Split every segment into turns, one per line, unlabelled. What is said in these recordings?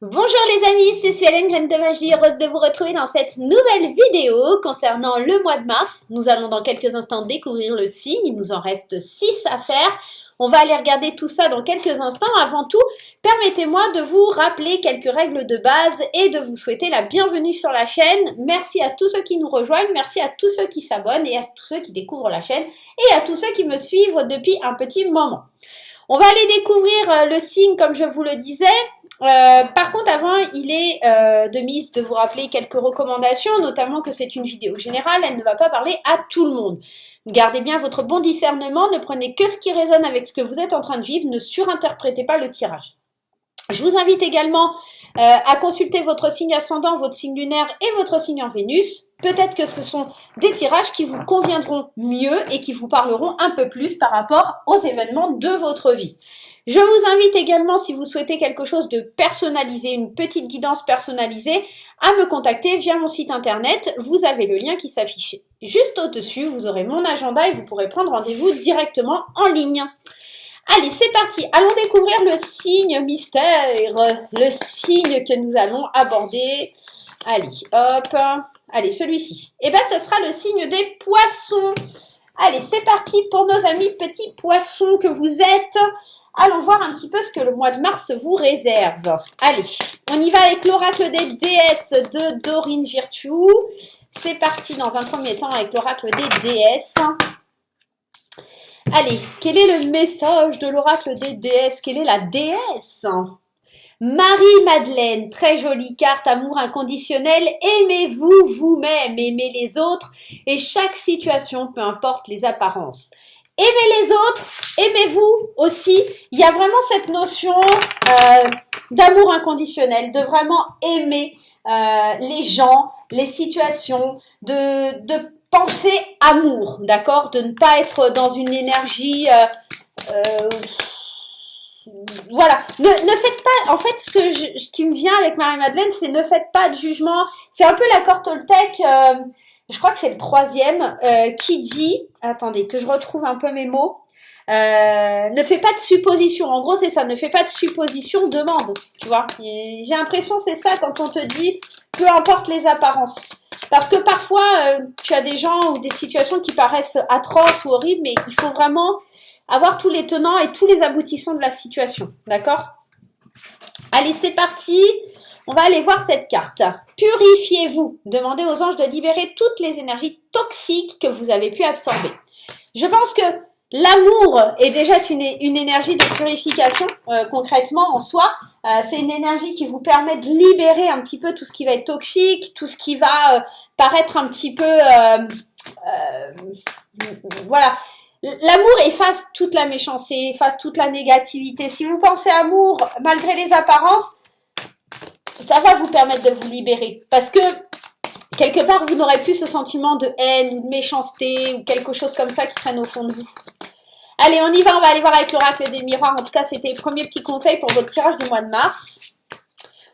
Bonjour les amis, c'est Suelen, Graine de Magie, heureuse de vous retrouver dans cette nouvelle vidéo concernant le mois de mars. Nous allons dans quelques instants découvrir le signe, il nous en reste 6 à faire. On va aller regarder tout ça dans quelques instants. Avant tout, permettez-moi de vous rappeler quelques règles de base et de vous souhaiter la bienvenue sur la chaîne. Merci à tous ceux qui nous rejoignent, merci à tous ceux qui s'abonnent et à tous ceux qui découvrent la chaîne et à tous ceux qui me suivent depuis un petit moment. On va aller découvrir le signe comme je vous le disais. Par contre, avant, il est de mise de vous rappeler quelques recommandations, notamment que c'est une vidéo générale, elle ne va pas parler à tout le monde. Gardez bien votre bon discernement, ne prenez que ce qui résonne avec ce que vous êtes en train de vivre, ne surinterprétez pas le tirage. Je vous invite également à consulter votre signe ascendant, votre signe lunaire et votre signe en Vénus. Peut-être que ce sont des tirages qui vous conviendront mieux et qui vous parleront un peu plus par rapport aux événements de votre vie. Je vous invite également, si vous souhaitez quelque chose de personnalisé, une petite guidance personnalisée, à me contacter via mon site internet. Vous avez le lien qui s'affiche juste au-dessus. Vous aurez mon agenda et vous pourrez prendre rendez-vous directement en ligne. Allez, c'est parti. Allons découvrir le signe mystère, le signe que nous allons aborder. Allez, hop. Allez, celui-ci. Eh bien, ce sera le signe des poissons. Allez, c'est parti pour nos amis petits poissons que vous êtes. Allons voir un petit peu ce que le mois de mars vous réserve. Allez, on y va avec l'oracle des déesses de Dorine Virtue. C'est parti dans un premier temps avec l'oracle des déesses. Allez, quel est le message de l'oracle des déesses? Quelle est la déesse? Marie-Madeleine, très jolie carte, amour inconditionnel, aimez-vous vous-même, aimez les autres et chaque situation, peu importe les apparences. Aimez les autres, aimez-vous aussi. Il y a vraiment cette notion d'amour inconditionnel, de vraiment aimer les gens, les situations, de penser amour, d'accord? De ne pas être dans une énergie... voilà, ne faites pas, en fait, ce qui me vient avec Marie-Madeleine, c'est ne faites pas de jugement. C'est un peu l'accord Toltec, je crois que c'est le 3e, qui dit, attendez, que je retrouve un peu mes mots, ne fais pas de suppositions. En gros, c'est ça, ne fais pas de suppositions, demande, tu vois. J'ai l'impression, c'est ça, quand on te dit, peu importe les apparences. Parce que parfois, tu as des gens ou des situations qui paraissent atroces ou horribles, mais il faut vraiment avoir tous les tenants et tous les aboutissants de la situation, d'accord? Allez, c'est parti. On va aller voir cette carte. Purifiez-vous. Demandez aux anges de libérer toutes les énergies toxiques que vous avez pu absorber. Je pense que l'amour est déjà une énergie de purification, concrètement en soi. C'est une énergie qui vous permet de libérer un petit peu tout ce qui va être toxique, tout ce qui va paraître un petit peu... voilà. L'amour efface toute la méchanceté, efface toute la négativité. Si vous pensez amour, malgré les apparences, ça va vous permettre de vous libérer. Parce que, quelque part, vous n'aurez plus ce sentiment de haine ou de méchanceté ou quelque chose comme ça qui traîne au fond de vous. Allez, on y va, on va aller voir avec l'oracle des miroirs. En tout cas, c'était les premiers petits conseils pour votre tirage du mois de mars.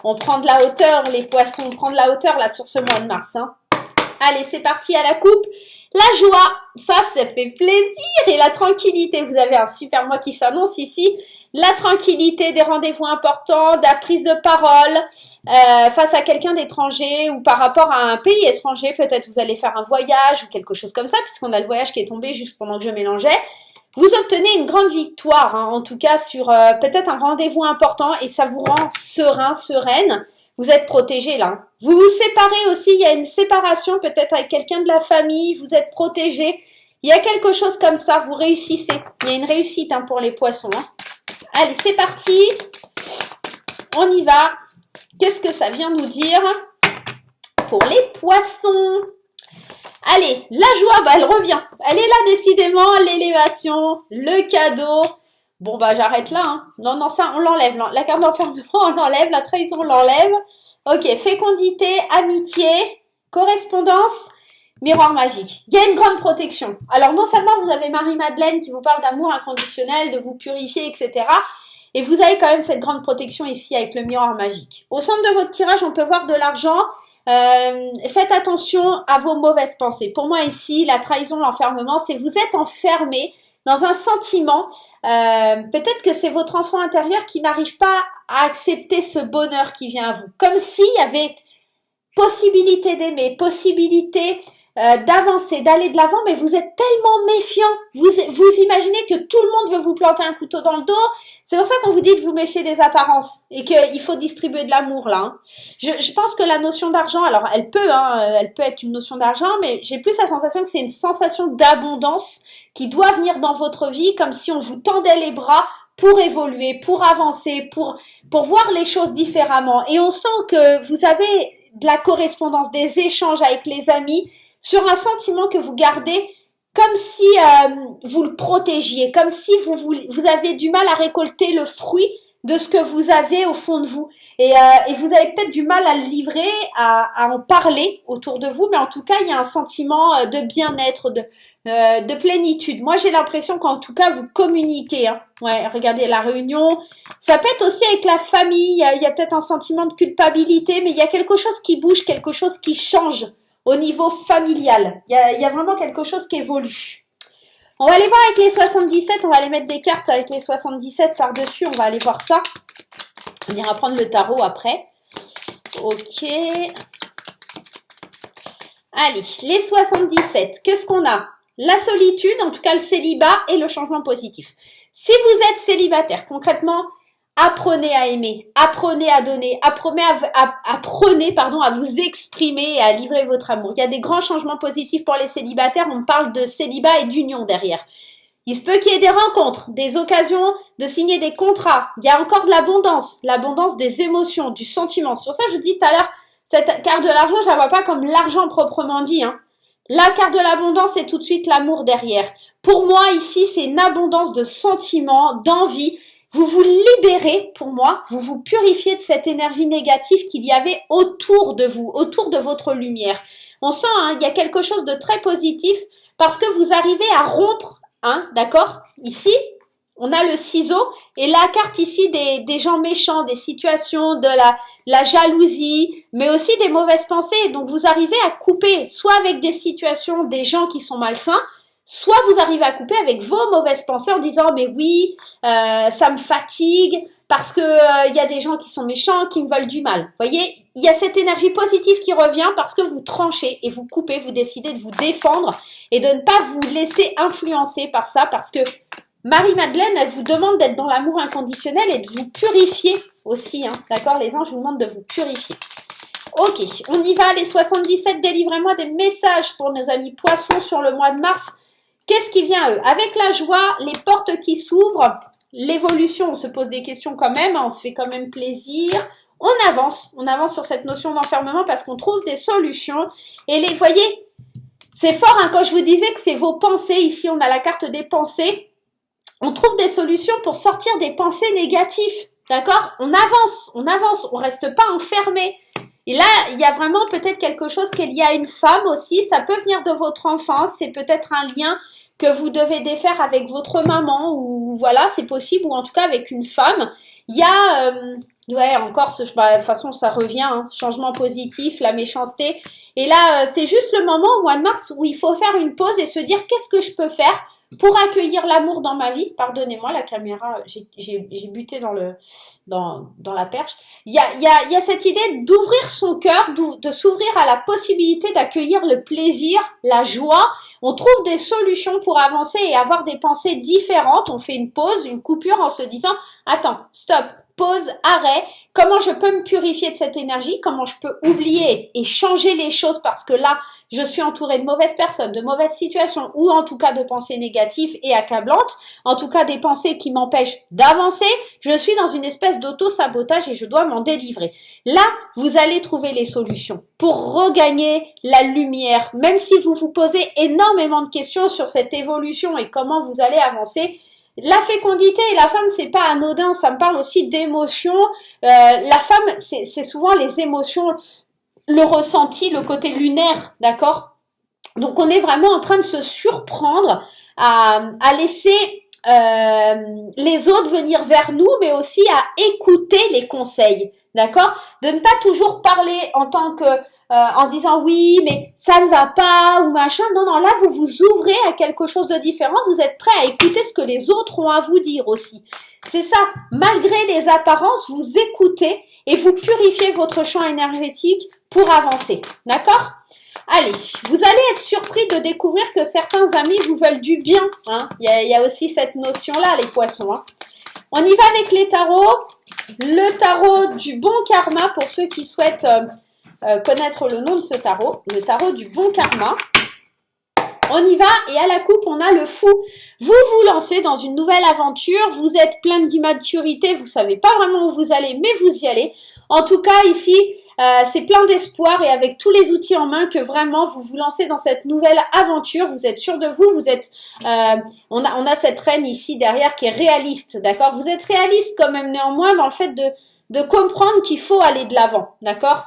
On prend de la hauteur, les poissons, on prend de la hauteur là sur ce mois de mars. Hein. Allez, c'est parti à la coupe. La joie, ça fait plaisir. Et la tranquillité, vous avez un super mois qui s'annonce ici. La tranquillité, des rendez-vous importants, de la prise de parole face à quelqu'un d'étranger ou par rapport à un pays étranger. Peut-être vous allez faire un voyage ou quelque chose comme ça, puisqu'on a le voyage qui est tombé juste pendant que je mélangeais. Vous obtenez une grande victoire, hein, en tout cas sur peut-être un rendez-vous important et ça vous rend serein, sereine. Vous êtes protégé là. Vous vous séparez aussi, il y a une séparation peut-être avec quelqu'un de la famille, vous êtes protégé. Il y a quelque chose comme ça, vous réussissez. Il y a une réussite hein, pour les poissons. Hein. Allez, c'est parti. On y va. Qu'est-ce que ça vient nous dire pour les poissons? Allez, la joie, bah, elle revient. Elle est là décidément, l'élévation, le cadeau. Bon, bah, j'arrête là, hein. Non, ça, on l'enlève. La carte d'enfermement, on l'enlève. La trahison, on l'enlève. Ok, fécondité, amitié, correspondance, miroir magique. Il y a une grande protection. Alors, non seulement vous avez Marie-Madeleine qui vous parle d'amour inconditionnel, de vous purifier, etc. Et vous avez quand même cette grande protection ici avec le miroir magique. Au centre de votre tirage, on peut voir de l'argent. Faites attention à vos mauvaises pensées. Pour moi, ici, la trahison, l'enfermement, c'est vous êtes enfermé dans un sentiment peut-être que c'est votre enfant intérieur qui n'arrive pas à accepter ce bonheur qui vient à vous. Comme s'il y avait possibilité d'aimer, possibilité d'avancer, d'aller de l'avant, mais vous êtes tellement méfiant. Vous imaginez que tout le monde veut vous planter un couteau dans le dos. C'est pour ça qu'on vous dit de vous méfier des apparences et qu'il faut distribuer de l'amour là. Hein. Je pense que la notion d'argent, alors elle peut être une notion d'argent, mais j'ai plus la sensation que c'est une sensation d'abondance qui doit venir dans votre vie, comme si on vous tendait les bras pour évoluer, pour avancer, pour voir les choses différemment. Et on sent que vous avez de la correspondance, des échanges avec les amis, sur un sentiment que vous gardez comme si vous le protégiez, comme si vous avez du mal à récolter le fruit de ce que vous avez au fond de vous. Et vous avez peut-être du mal à le livrer, à en parler autour de vous, mais en tout cas, il y a un sentiment de bien-être, de plénitude. Moi, j'ai l'impression qu'en tout cas, vous communiquez. Hein. Ouais, regardez la réunion. Ça peut être aussi avec la famille. Il y a peut-être un sentiment de culpabilité, mais il y a quelque chose qui bouge, quelque chose qui change au niveau familial. Il y a vraiment quelque chose qui évolue. On va aller voir avec les 77. On va aller mettre des cartes avec les 77 par-dessus. On va aller voir ça. On ira prendre le tarot après. Ok. Allez, les 77. Qu'est-ce qu'on a? La solitude, en tout cas le célibat et le changement positif. Si vous êtes célibataire, concrètement, apprenez à aimer, apprenez à donner, apprenez à vous exprimer et à livrer votre amour. Il y a des grands changements positifs pour les célibataires. On parle de célibat et d'union derrière. Il se peut qu'il y ait des rencontres, des occasions de signer des contrats. Il y a encore de l'abondance des émotions, du sentiment. C'est pour ça que je dis tout à l'heure, cette carte de l'argent, je la vois pas comme l'argent proprement dit, hein. La carte de l'abondance, c'est tout de suite l'amour derrière. Pour moi, ici, c'est une abondance de sentiments, d'envie. Vous vous libérez, pour moi, vous vous purifiez de cette énergie négative qu'il y avait autour de vous, autour de votre lumière. On sent, hein, il y a quelque chose de très positif parce que vous arrivez à rompre, hein, d'accord? Ici, on a le ciseau et la carte ici des gens méchants, des situations, de la jalousie, mais aussi des mauvaises pensées. Donc, vous arrivez à couper soit avec des situations, des gens qui sont malsains, soit vous arrivez à couper avec vos mauvaises pensées en disant « mais oui, ça me fatigue parce que y a des gens qui sont méchants, qui me veulent du mal. » Vous voyez, il y a cette énergie positive qui revient parce que vous tranchez et vous coupez, vous décidez de vous défendre et de ne pas vous laisser influencer par ça parce que Marie-Madeleine, elle vous demande d'être dans l'amour inconditionnel et de vous purifier aussi, hein, d'accord? Les anges vous demandent de vous purifier. Ok, on y va, les 77, délivrez-moi des messages pour nos amis poissons sur le mois de mars. Qu'est-ce qui vient à eux? Avec la joie, les portes qui s'ouvrent, l'évolution, on se pose des questions quand même, on se fait quand même plaisir. On avance sur cette notion d'enfermement parce qu'on trouve des solutions. Et vous voyez, c'est fort hein, quand je vous disais que c'est vos pensées, ici on a la carte des pensées. On trouve des solutions pour sortir des pensées négatives, d'accord? On avance, on reste pas enfermé. Et là, il y a vraiment peut-être quelque chose qui est lié à une femme aussi, ça peut venir de votre enfance, c'est peut-être un lien que vous devez défaire avec votre maman, ou voilà, c'est possible, ou en tout cas avec une femme. Il y a, ouais, encore, de toute façon, ça revient, hein, changement positif, la méchanceté. Et là, c'est juste le moment au mois de mars où il faut faire une pause et se dire, qu'est-ce que je peux faire pour accueillir l'amour dans ma vie? Pardonnez-moi, la caméra, j'ai buté dans la perche. Il y a cette idée d'ouvrir son cœur, de s'ouvrir à la possibilité d'accueillir le plaisir, la joie. On trouve des solutions pour avancer et avoir des pensées différentes. On fait une pause, une coupure en se disant, attends, stop, pause, arrêt. Comment je peux me purifier de cette énergie? Comment je peux oublier et changer les choses parce que là, je suis entourée de mauvaises personnes, de mauvaises situations ou en tout cas de pensées négatives et accablantes, en tout cas des pensées qui m'empêchent d'avancer. Je suis dans une espèce d'auto-sabotage et je dois m'en délivrer. Là, vous allez trouver les solutions pour regagner la lumière. Même si vous vous posez énormément de questions sur cette évolution et comment vous allez avancer, la fécondité et la femme, c'est pas anodin, ça me parle aussi d'émotions. La femme, c'est souvent les émotions, le ressenti, le côté lunaire, d'accord? Donc, on est vraiment en train de se surprendre à laisser les autres venir vers nous, mais aussi à écouter les conseils, d'accord? De ne pas toujours parler en tant que en disant oui, mais ça ne va pas ou machin. Non, non, là, vous vous ouvrez à quelque chose de différent. Vous êtes prêt à écouter ce que les autres ont à vous dire aussi. C'est ça. Malgré les apparences, vous écoutez et vous purifiez votre champ énergétique pour avancer. D'accord ? Allez, vous allez être surpris de découvrir que certains amis vous veulent du bien. Hein. Il y a aussi cette notion-là, les poissons. Hein. On y va avec les tarots. Le tarot du bon karma, pour ceux qui souhaitent connaître le nom de ce tarot. Le tarot du bon karma. On y va et à la coupe, on a le fou. Vous vous lancez dans une nouvelle aventure. Vous êtes plein d'immaturité. Vous savez pas vraiment où vous allez, mais vous y allez. En tout cas, ici, c'est plein d'espoir et avec tous les outils en main que vraiment vous vous lancez dans cette nouvelle aventure. Vous êtes sûr de vous, vous êtes, on a cette reine ici derrière qui est réaliste, d'accord? Vous êtes réaliste quand même néanmoins dans le fait de comprendre qu'il faut aller de l'avant, d'accord?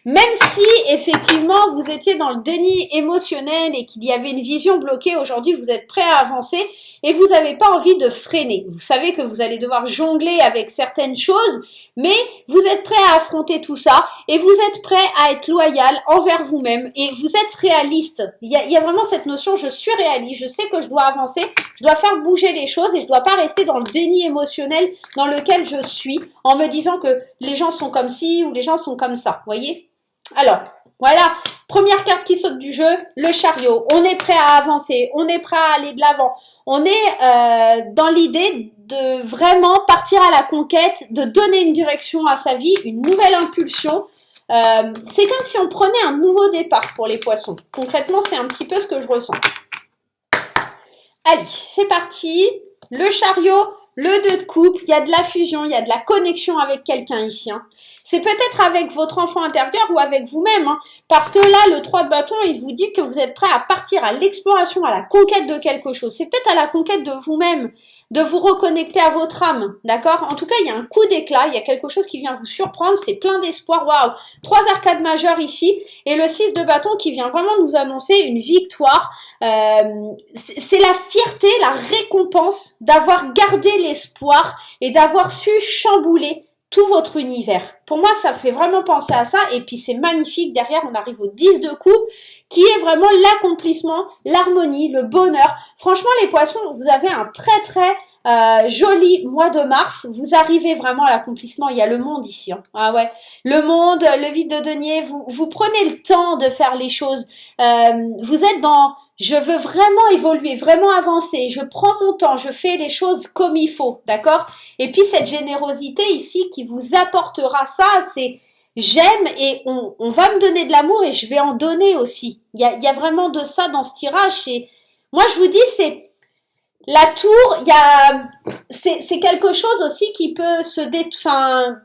Même si effectivement vous étiez dans le déni émotionnel et qu'il y avait une vision bloquée, aujourd'hui vous êtes prêt à avancer et vous n'avez pas envie de freiner. Vous savez que vous allez devoir jongler avec certaines choses, mais vous êtes prêt à affronter tout ça et vous êtes prêt à être loyal envers vous-même et vous êtes réaliste. Il y a vraiment cette notion, je suis réaliste, je sais que je dois avancer, je dois faire bouger les choses et je dois pas rester dans le déni émotionnel dans lequel je suis en me disant que les gens sont comme ci ou les gens sont comme ça, voyez? Alors, voilà, première carte qui saute du jeu, le chariot. On est prêt à avancer, on est prêt à aller de l'avant. On est dans l'idée de vraiment partir à la conquête, de donner une direction à sa vie, une nouvelle impulsion. C'est comme si on prenait un nouveau départ pour les poissons. Concrètement, c'est un petit peu ce que je ressens. Allez, c'est parti. Le chariot, le 2 de coupe, il y a de la fusion, il y a de la connexion avec quelqu'un ici. Hein. C'est peut-être avec votre enfant intérieur ou avec vous-même, hein, parce que là, le 3 de bâton, il vous dit que vous êtes prêt à partir à l'exploration, à la conquête de quelque chose. C'est peut-être à la conquête de vous-même, de vous reconnecter à votre âme, d'accord? En tout cas, il y a un coup d'éclat, il y a quelque chose qui vient vous surprendre, c'est plein d'espoir, waouh! 3 arcades majeures ici, et le 6 de bâton qui vient vraiment nous annoncer une victoire. C'est la fierté, la récompense d'avoir gardé l'espoir et d'avoir su chambouler tout votre univers. Pour moi, ça fait vraiment penser à ça. Et puis, c'est magnifique. Derrière, on arrive au 10 de coupe, qui est vraiment l'accomplissement, l'harmonie, le bonheur. Franchement, les poissons, vous avez un très, très joli mois de mars. Vous arrivez vraiment à l'accomplissement. Il y a le monde ici. Hein. Ah ouais. Le monde, le vide de denier. Vous prenez le temps de faire les choses. Vous êtes dans... Je veux vraiment évoluer, vraiment avancer, je prends mon temps, je fais les choses comme il faut, d'accord? Et puis cette générosité ici qui vous apportera ça, c'est j'aime et on va me donner de l'amour et je vais en donner aussi. Il y a vraiment de ça dans ce tirage. Moi je vous dis, c'est la tour, c'est quelque chose aussi qui peut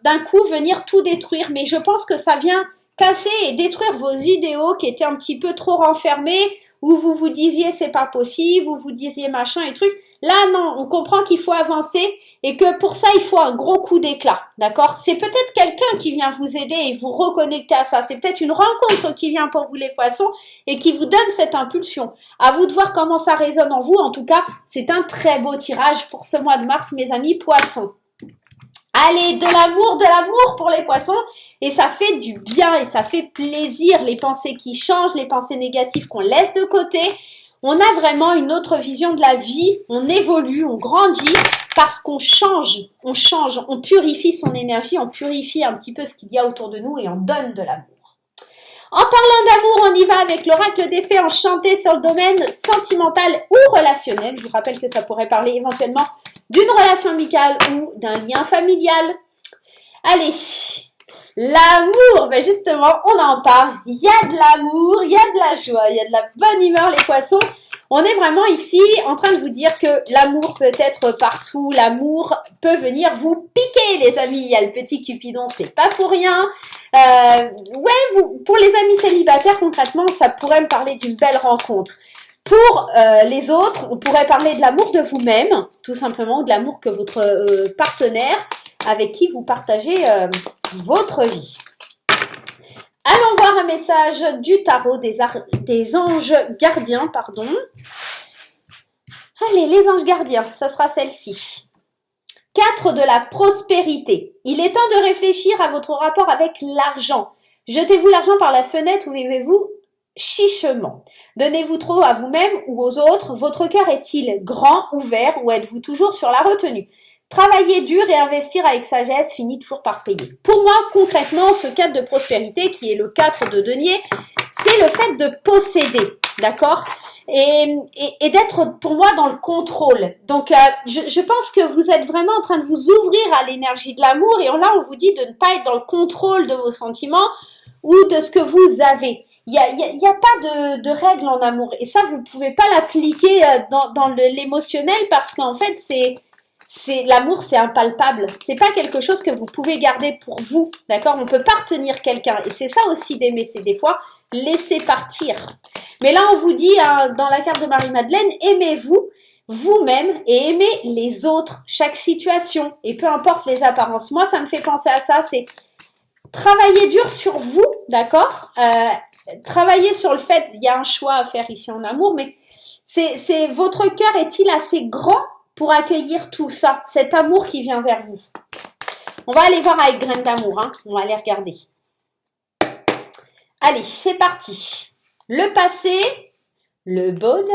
d'un coup venir tout détruire, mais je pense que ça vient casser et détruire vos idéaux qui étaient un petit peu trop renfermés, où vous vous disiez c'est pas possible, où vous disiez machin et truc. Là, non, on comprend qu'il faut avancer et que pour ça, il faut un gros coup d'éclat, d'accord? C'est peut-être quelqu'un qui vient vous aider et vous reconnecter à ça. C'est peut-être une rencontre qui vient pour vous les poissons et qui vous donne cette impulsion. À vous de voir comment ça résonne en vous. En tout cas, c'est un très beau tirage pour ce mois de mars, mes amis poissons. Allez, de l'amour pour les poissons et ça fait du bien et ça fait plaisir, les pensées qui changent, les pensées négatives qu'on laisse de côté. On a vraiment une autre vision de la vie, on évolue, on grandit parce qu'on change, on purifie son énergie, on purifie un petit peu ce qu'il y a autour de nous et on donne de l'amour. En parlant d'amour, on y va avec l'oracle des fées enchanté sur le domaine sentimental ou relationnel. Je vous rappelle que ça pourrait parler éventuellement d'une relation amicale ou d'un lien familial. Allez, l'amour, ben justement, on en parle. Il y a de l'amour, il y a de la joie, il y a de la bonne humeur, les poissons. On est vraiment ici en train de vous dire que l'amour peut être partout, l'amour peut venir vous piquer, les amis. Il y a le petit Cupidon, c'est pas pour rien. Pour les amis célibataires, concrètement, ça pourrait me parler d'une belle rencontre. Pour les autres, on pourrait parler de l'amour de vous-même, tout simplement, de l'amour que votre partenaire, avec qui vous partagez votre vie. Allons voir un message du tarot des anges gardiens, pardon. Allez, les anges gardiens, ça sera celle-ci. 4 de la prospérité. Il est temps de réfléchir à votre rapport avec l'argent. Jetez-vous l'argent par la fenêtre ou vivez-vous chichement? Donnez-vous trop à vous-même ou aux autres? Votre cœur est-il grand, ouvert ou êtes-vous toujours sur la retenue? Travailler dur et investir avec sagesse finit toujours par payer. Pour moi, concrètement, ce cadre de prospérité, qui est le 4 de denier, c'est le fait de posséder, d'accord, et d'être, pour moi, dans le contrôle. Donc, je pense que vous êtes vraiment en train de vous ouvrir à l'énergie de l'amour, et là, on vous dit de ne pas être dans le contrôle de vos sentiments ou de ce que vous avez. Il y a pas de règles en amour, et ça, vous pouvez pas l'appliquer dans l'émotionnel, parce qu'en fait, l'amour, c'est impalpable. C'est pas quelque chose que vous pouvez garder pour vous, d'accord? On peut pas retenir quelqu'un. Et c'est ça aussi d'aimer, c'est des fois laisser partir. Mais là, on vous dit, hein, dans la carte de Marie-Madeleine, aimez-vous vous-même et aimez les autres, chaque situation, et peu importe les apparences. Moi, ça me fait penser à ça, c'est travailler dur sur vous, d'accord? Travailler sur le fait, il y a un choix à faire ici en amour, mais c'est votre cœur est-il assez grand pour accueillir tout ça, cet amour qui vient vers vous? On va aller voir avec Graines d'amour, hein. On va aller regarder. Allez, c'est parti. Le passé, le bonheur,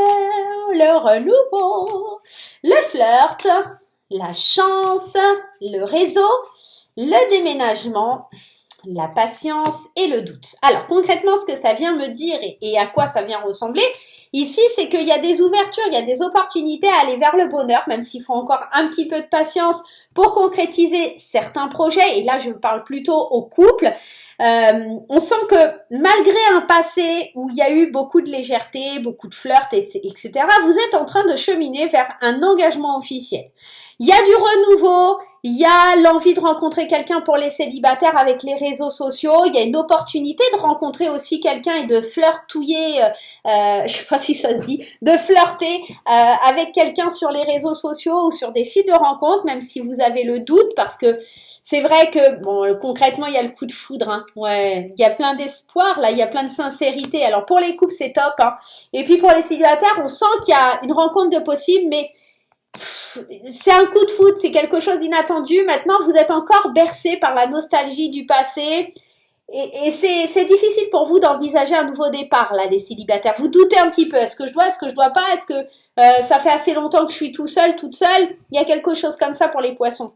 le renouveau, le flirt, la chance, le réseau, le déménagement, la patience et le doute. Alors concrètement, ce que ça vient me dire et à quoi ça vient ressembler, ici, c'est qu'il y a des ouvertures, il y a des opportunités à aller vers le bonheur, même s'il faut encore un petit peu de patience pour concrétiser certains projets. Et là, je parle plutôt au couple. On sent que malgré un passé où il y a eu beaucoup de légèreté, beaucoup de flirt, etc., vous êtes en train de cheminer vers un engagement officiel. Il y a du renouveau, il y a l'envie de rencontrer quelqu'un pour les célibataires avec les réseaux sociaux, il y a une opportunité de rencontrer aussi quelqu'un et de flirtouiller, je sais pas si ça se dit, de flirter avec quelqu'un sur les réseaux sociaux ou sur des sites de rencontres, même si vous avez le doute, parce que c'est vrai que, bon, concrètement, il y a le coup de foudre, hein. Ouais, il y a plein d'espoir, là, il y a plein de sincérité. Alors, pour les couples, c'est top, hein. Et puis, pour les célibataires, on sent qu'il y a une rencontre de possible, mais c'est un coup de foudre, c'est quelque chose d'inattendu. Maintenant, vous êtes encore bercé par la nostalgie du passé. Et c'est difficile pour vous d'envisager un nouveau départ, là, les célibataires. Vous doutez un petit peu. Est-ce que je dois pas? Est-ce que ça fait assez longtemps que je suis tout seul, toute seule? Il y a quelque chose comme ça pour les poissons.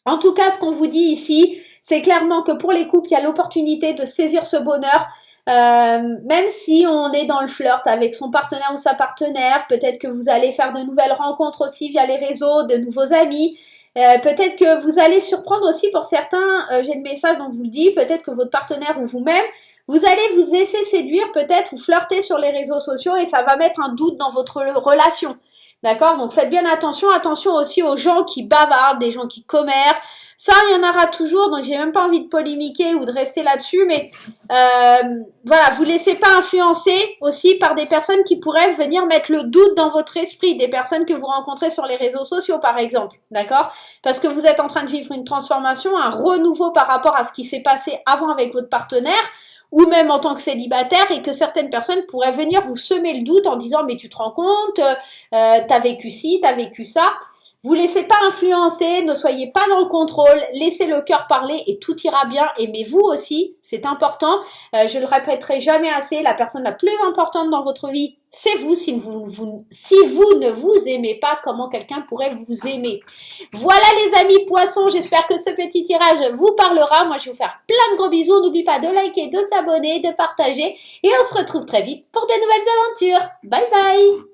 En tout cas, ce qu'on vous dit ici, c'est clairement que pour les couples, il y a l'opportunité de saisir ce bonheur, même si on est dans le flirt avec son partenaire ou sa partenaire. Peut-être que vous allez faire de nouvelles rencontres aussi via les réseaux, de nouveaux amis. Peut-être que vous allez surprendre aussi pour certains, j'ai le message donc je vous le dis, peut-être que votre partenaire ou vous-même, vous allez vous laisser séduire peut-être ou flirter sur les réseaux sociaux et ça va mettre un doute dans votre relation. D'accord? Donc faites bien attention. Attention aussi aux gens qui bavardent, des gens qui commèrent. Ça, il y en aura toujours, donc j'ai même pas envie de polémiquer ou de rester là-dessus, mais voilà, vous laissez pas influencer aussi par des personnes qui pourraient venir mettre le doute dans votre esprit, des personnes que vous rencontrez sur les réseaux sociaux par exemple, d'accord? Parce que vous êtes en train de vivre une transformation, un renouveau par rapport à ce qui s'est passé avant avec votre partenaire, ou même en tant que célibataire, et que certaines personnes pourraient venir vous semer le doute en disant mais tu te rends compte, t'as vécu ci, t'as vécu ça. Vous laissez pas influencer, ne soyez pas dans le contrôle, laissez le cœur parler et tout ira bien. Aimez-vous aussi, c'est important. Je le répéterai jamais assez, la personne la plus importante dans votre vie, c'est vous. Si vous ne vous aimez pas, comment quelqu'un pourrait vous aimer? Voilà les amis poissons, j'espère que ce petit tirage vous parlera. Moi, je vais vous faire plein de gros bisous. N'oubliez pas de liker, de s'abonner, de partager et on se retrouve très vite pour de nouvelles aventures. Bye bye!